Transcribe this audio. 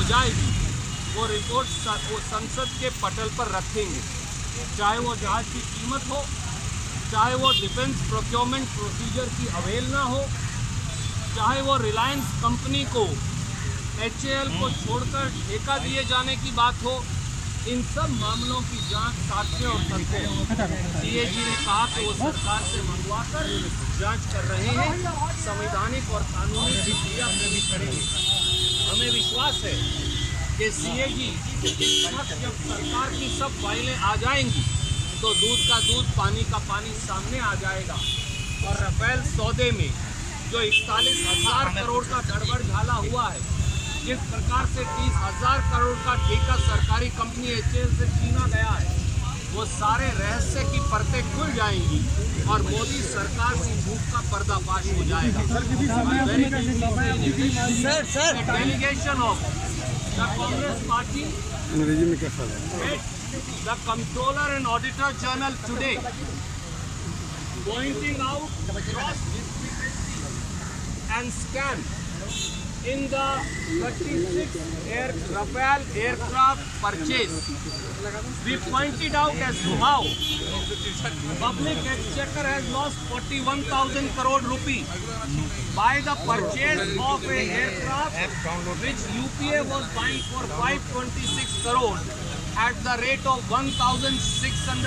जाएगी वो रिपोर्ट वो संसद के पटल पर रखेंगे, चाहे वो जहाज की कीमत हो, चाहे वो डिफेंस प्रोक्योरमेंट प्रोसीजर की अवहेलना हो, चाहे वो रिलायंस कंपनी को HAL को छोड़कर ठेका दिए जाने की बात हो। इन सब मामलों की जांच साक्ष्य और तथ्य CAG ने कहा कि वो सरकार से मंगवाकर जांच कर रहे हैं, संवैधानिक और कानूनी प्रक्रिया में भी करेंगे। हमें विश्वास है कि CAG जब सरकार की सब फाइलें आ जाएंगी तो दूध का दूध, पानी का पानी सामने आ जाएगा और राफेल सौदे में जो 41,000 करोड़ का गड़बड़ झाला हुआ है, जिस प्रकार से 30,000 करोड़ का ठेका सरकारी कंपनी HAL से छीना गया है, वो सारे रहस्य की परतें खुल जाएंगी और मोदी सरकार की झूठ का पर्दाफाश हो जाएगा। Delegation of the Congress party the controller and auditor general today pointing out gross discrepancy and scam in the 36 Rafale aircraft purchase. We pointed out as to how public exchequer has lost 41,000 crore rupees by the purchase of an aircraft which UPA was buying for 526 crore at the rate of 1,600.